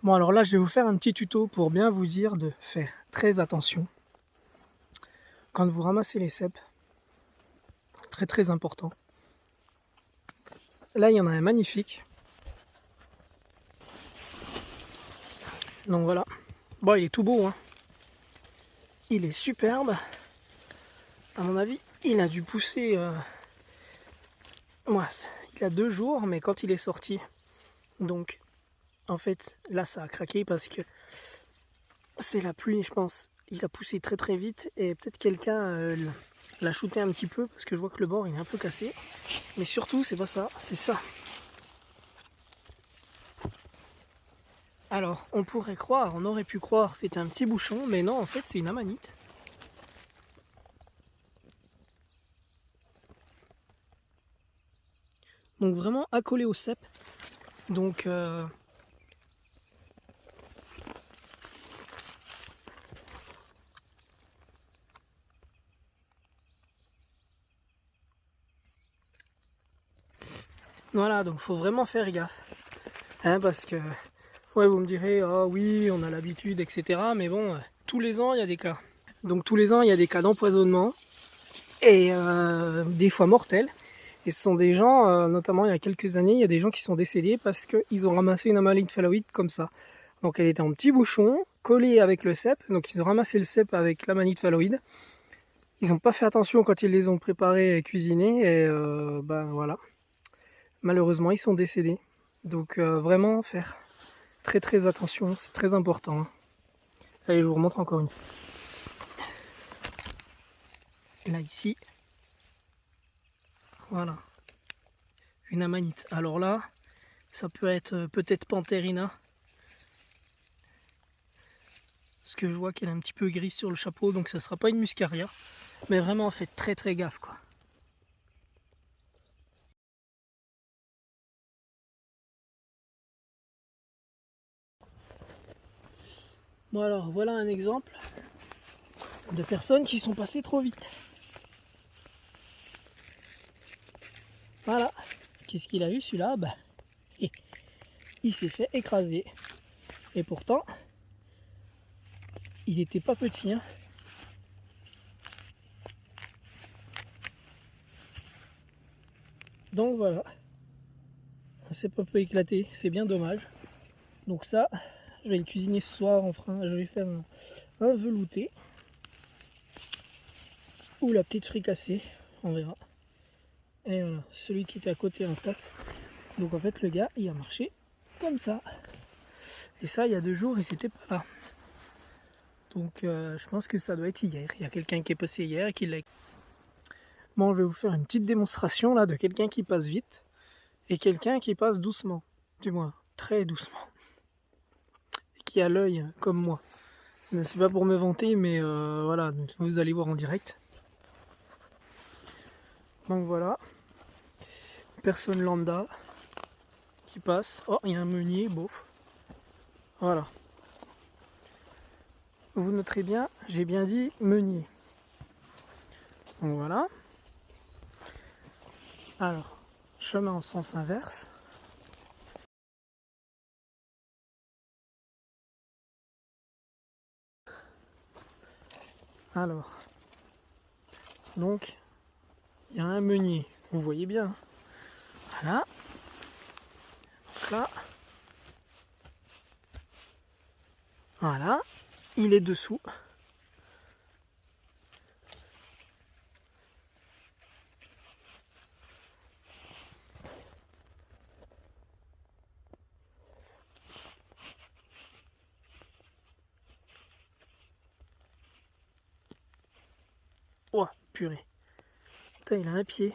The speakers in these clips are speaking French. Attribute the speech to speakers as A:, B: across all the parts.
A: Bon, alors là, je vais vous faire un petit tuto pour bien vous dire de faire très attention quand vous ramassez les cèpes. Très important. Là, il y en a un magnifique. Donc voilà. Bon, il est tout beau, hein. Il est superbe. À mon avis, il a dû pousser... il a 2 jours, mais quand il est sorti, donc en fait, là, ça a craqué parce que c'est la pluie, je pense. Il a poussé très vite et peut-être quelqu'un l'a shooté un petit peu parce que je vois que le bord il est un peu cassé. Mais surtout, c'est pas ça, c'est ça. Alors, on pourrait croire, on aurait pu croire que c'était un petit bouchon, mais non, en fait, c'est une amanite. Donc vraiment accolé au cep. Donc voilà, donc faut vraiment faire gaffe. Hein, parce que, ouais, vous me direz, ah oui, on a l'habitude, etc. Mais bon, tous les ans, il y a des cas. Donc tous les ans, il y a des cas d'empoisonnement, et des fois mortels. Et ce sont des gens, notamment il y a quelques années, il y a des gens qui sont décédés parce qu'ils ont ramassé une amanite phalloïde comme ça. Donc elle était en petit bouchon, collée avec le cep. Donc ils ont ramassé le cep avec l'amanite phalloïde. Ils n'ont pas fait attention quand ils les ont préparés et cuisinés. Et ben voilà. Malheureusement, ils sont décédés. Donc vraiment faire très attention, c'est très important. Allez, je vous remontre encore une fois. Là, ici. Voilà. Une amanite. Alors là, ça peut être peut-être Pantherina. Parce que je vois qu'elle est un petit peu grise sur le chapeau, donc ça sera pas une muscaria. Mais vraiment, faites très gaffe, quoi. Bon alors, voilà un exemple de personnes qui sont passées trop vite. Voilà. Qu'est-ce qu'il a eu celui-là? Bah, il s'est fait écraser. Et pourtant, il était pas petit, hein. Donc voilà. C'est pas peu éclaté, c'est bien dommage. Donc ça, je vais le cuisiner ce soir, je vais faire un velouté. Ou la petite fricassée, on verra. Et voilà, celui qui était à côté intact. Donc en fait le gars il a marché comme ça. Et ça il y a 2 jours et c'était pas là. Donc je pense que ça doit être hier. Il y a quelqu'un qui est passé hier et qui l'a. Bon, je vais vous faire une petite démonstration là de quelqu'un qui passe vite et quelqu'un qui passe doucement. Du moins, très doucement. Et qui a l'œil comme moi. C'est pas pour me vanter, mais voilà, vous allez voir en direct. Donc voilà. Personne lambda qui passe. Oh, il y a un meunier, bof. Voilà. Vous noterez bien, j'ai bien dit meunier. Donc voilà. Alors, chemin en sens inverse. Alors, donc, il y a un meunier. Vous voyez bien. Voilà. Donc là. Voilà. Il est dessous. Oh, purée. Putain, il a un pied.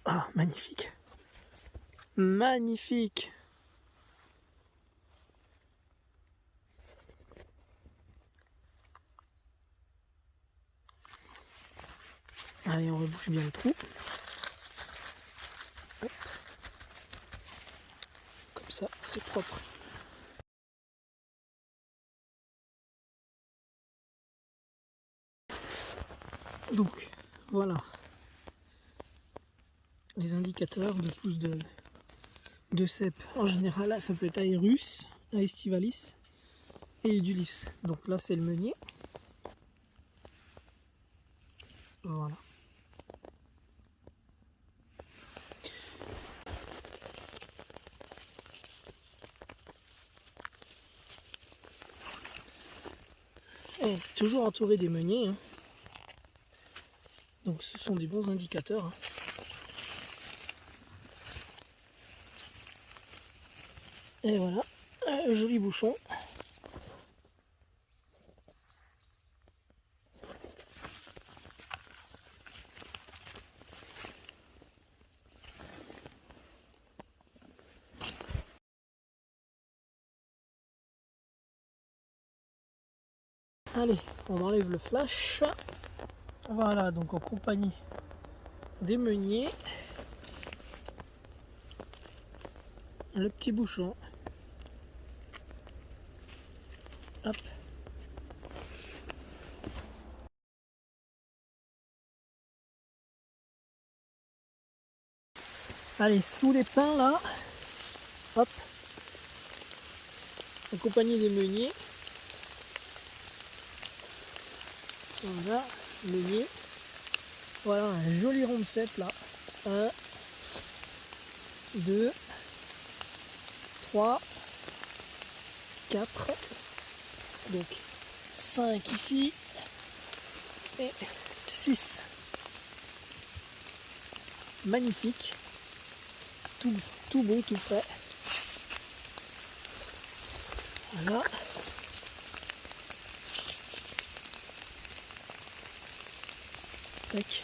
A: Ah, magnifique. Magnifique. Allez, on rebouche bien le trou. Hop. Comme ça, c'est propre. Donc voilà les indicateurs de pousse de cèpe. En général, là, ça peut être Aerus, Aestivalis et Edulis. Donc là, c'est le meunier. Voilà. Et toujours entouré des meuniers. Hein. Donc ce sont des bons indicateurs. Hein. Et voilà, un joli bouchon. Allez, on enlève le flash. Voilà, donc en compagnie des meuniers, le petit bouchon. Hop. Allez, sous les pins là, hop, en compagnie des meuniers. Voilà, meunier. Voilà un joli rond de cèpe là. 1, 2, 3, 4, donc 5 ici et 6. Magnifique, tout beau, tout frais. Voilà. Tac.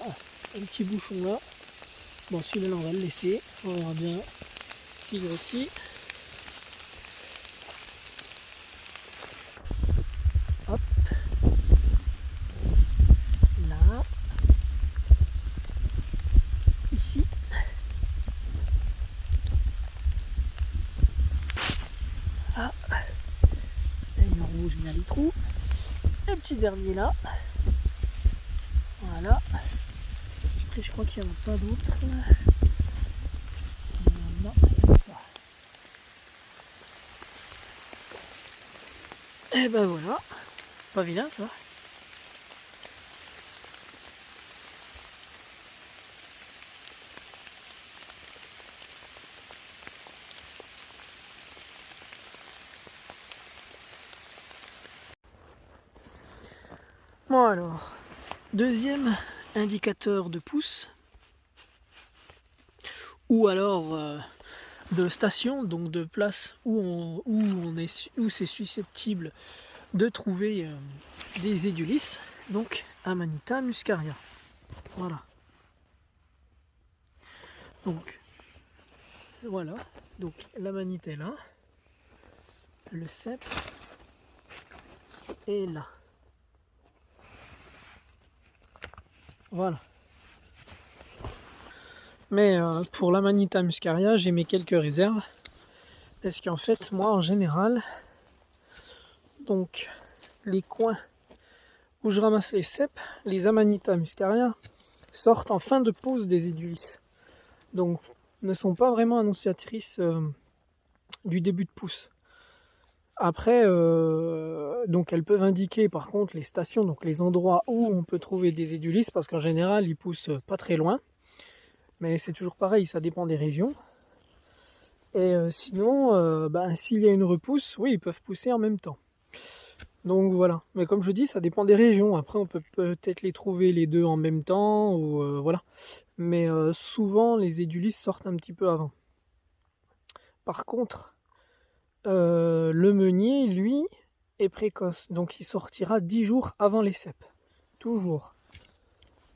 A: Ah, un petit bouchon là. Bon, celui-là, on va le laisser. On verra bien s'il grossit. Hop. Là. Ici. Ah. Et on rouge bien les trous. Un petit dernier là. Voilà. Après, je crois qu'il n'y en a pas d'autres. Non, il n'y en a pas. Et ben voilà. Pas vilain ça. Bon alors, deuxième indicateur de pouce, ou alors de station, donc de place où c'est susceptible de trouver des édulis, donc Amanita muscaria. Voilà. Donc voilà, donc l'Amanita est là, le cèpe est là. Voilà. Mais pour l'Amanita muscaria, j'ai mis quelques réserves. Parce qu'en fait, moi en général, donc les coins où je ramasse les cèpes, les Amanita muscaria sortent en fin de pose des édulis. Donc ne sont pas vraiment annonciatrices du début de pousse. Après, donc elles peuvent indiquer par contre les stations, donc les endroits où on peut trouver des édulis, parce qu'en général ils poussent pas très loin. Mais c'est toujours pareil, ça dépend des régions. Et sinon, s'il y a une repousse, oui, ils peuvent pousser en même temps. Donc voilà. Mais comme je dis, ça dépend des régions. Après, on peut peut-être les trouver les deux en même temps, ou voilà. Mais souvent, les édulis sortent un petit peu avant. Par contre, le meunier, lui, est précoce. Donc il sortira 10 jours avant les cèpes. Toujours.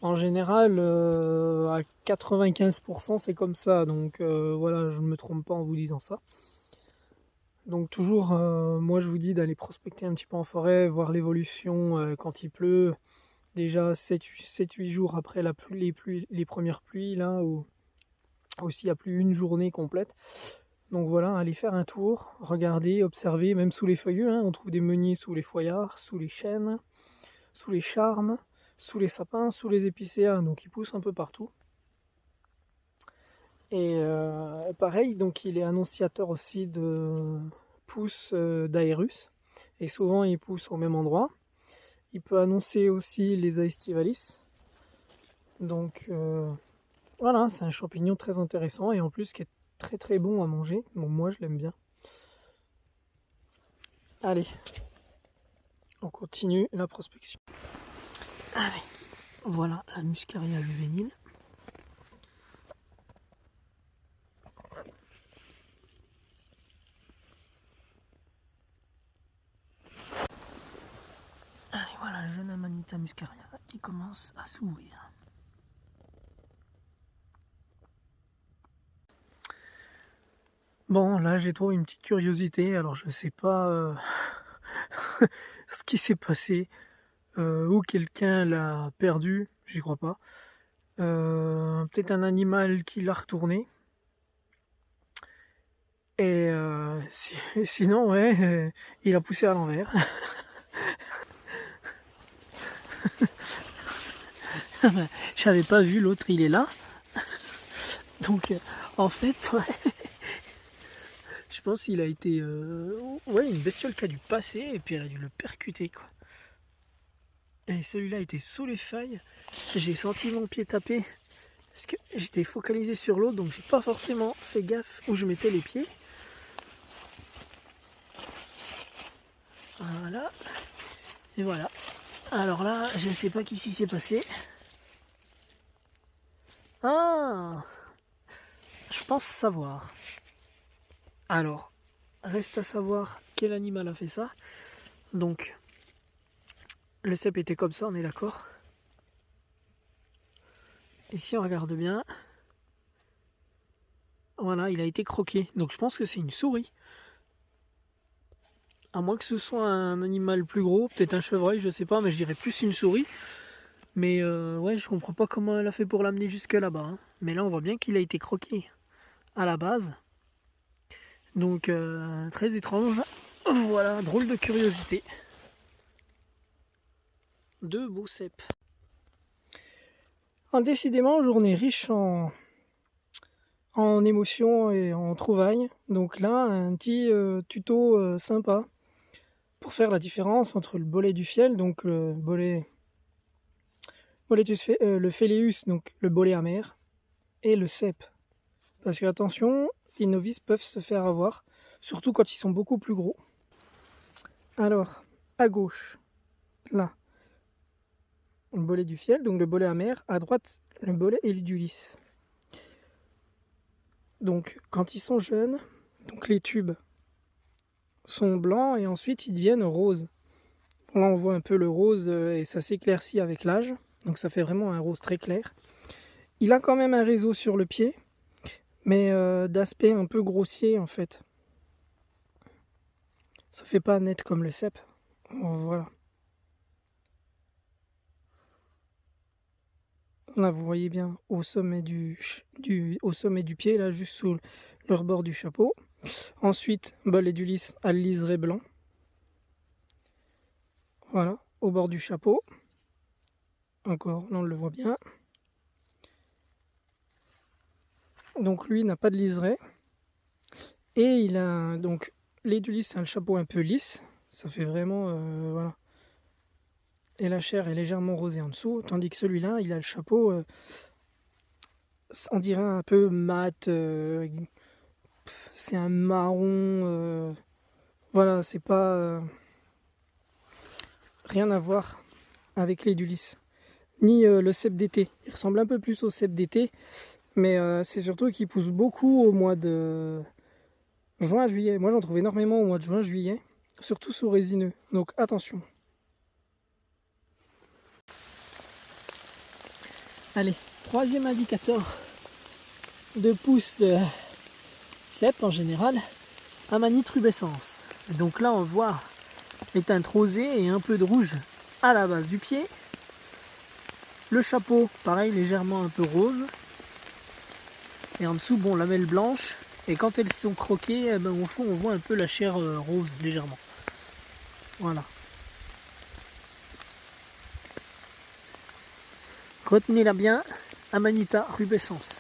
A: En général, à 95% c'est comme ça, donc voilà, je ne me trompe pas en vous disant ça. Donc toujours, moi je vous dis d'aller prospecter un petit peu en forêt, voir l'évolution quand il pleut. Déjà 7-8 jours après les premières pluies, là, ou s'il n'y a plus une journée complète. Donc voilà, aller faire un tour, regarder, observer, même sous les feuilleux, hein, on trouve des meuniers sous les feuillards, sous les chênes. sous les charmes, sous les sapins, sous les épicéas, donc il pousse un peu partout. Et pareil, donc il est annonciateur aussi de pousses d'Aerus, et souvent il pousse au même endroit. Il peut annoncer aussi les Aestivalis. Donc voilà, c'est un champignon très intéressant et en plus qui est très très bon à manger. Bon, moi je l'aime bien. Allez, on continue la prospection. Allez, voilà la Muscaria juvénile. Allez, voilà la jeune Amanita muscaria qui commence à s'ouvrir. Bon, là j'ai trouvé une petite curiosité, alors je sais pas ce qui s'est passé, ou quelqu'un l'a perdu, j'y crois pas. Peut-être un animal qui l'a retourné. Et sinon, ouais, il a poussé à l'envers. J'avais pas vu, l'autre il est là. Donc en fait, ouais, je pense qu'il a été ouais, une bestiole qui a dû passer et puis elle a dû le percuter quoi. Et celui-là était sous les feuilles. J'ai senti mon pied taper parce que j'étais focalisé sur l'autre, donc j'ai pas forcément fait gaffe où je mettais les pieds. Voilà. Et voilà. Alors là, je ne sais pas qui s'y s'est passé. Ah, je pense savoir. Alors, reste à savoir quel animal a fait ça. Donc, le cep était comme ça, on est d'accord. Et si on regarde bien, voilà, il a été croqué. Donc je pense que c'est une souris. À moins que ce soit un animal plus gros, peut-être un chevreuil, je sais pas, mais je dirais plus une souris. Mais ouais, je comprends pas comment elle a fait pour l'amener jusque là-bas. Hein. Mais là, on voit bien qu'il a été croqué à la base. Donc très étrange. Voilà, drôle de curiosité. Deux beaux cèpes. Décidément, journée riche en émotions et en trouvailles. Donc là, un petit tuto sympa pour faire la différence entre le bolet du fiel, donc le le Phéléus, donc le bolet amer, et le cep. Parce que attention, les novices peuvent se faire avoir, surtout quand ils sont beaucoup plus gros. Alors, à gauche, là, le bolet du fiel, donc le bolet amer, à droite, le bolet Elidulis. Donc, quand ils sont jeunes, donc les tubes sont blancs et ensuite ils deviennent roses. Là, on voit un peu le rose et ça s'éclaircit avec l'âge, donc ça fait vraiment un rose très clair. Il a quand même un réseau sur le pied, mais d'aspect un peu grossier en fait. Ça fait pas net comme le cep. Voilà. Là, vous voyez bien au sommet du pied, là, juste sous le rebord du chapeau. Ensuite, bolet du lys à liseré blanc. Voilà, au bord du chapeau. Encore, là, on le voit bien. Donc, lui n'a pas de liseré. Et il a donc l'édulis, c'est un chapeau un peu lisse. Ça fait vraiment, voilà. Et la chair est légèrement rosée en dessous, tandis que celui-là, il a le chapeau, on dirait un peu mat, c'est un marron, voilà, c'est pas rien à voir avec l'édulis, ni le cep d'été. Il ressemble un peu plus au cep d'été, mais c'est surtout qu'il pousse beaucoup au mois de juin-juillet. Moi, j'en trouve énormément au mois de juin-juillet, surtout sous résineux, donc attention. Allez, troisième indicateur de pousse de cep en général, amanitrubescence. Donc là on voit les teintes rosées et un peu de rouge à la base du pied. Le chapeau, pareil, légèrement un peu rose. Et en dessous, bon, lamelles blanches. Et quand elles sont croquées, eh ben, au fond on voit un peu la chair rose légèrement. Voilà. Retenez-la bien, Amanita rubescens.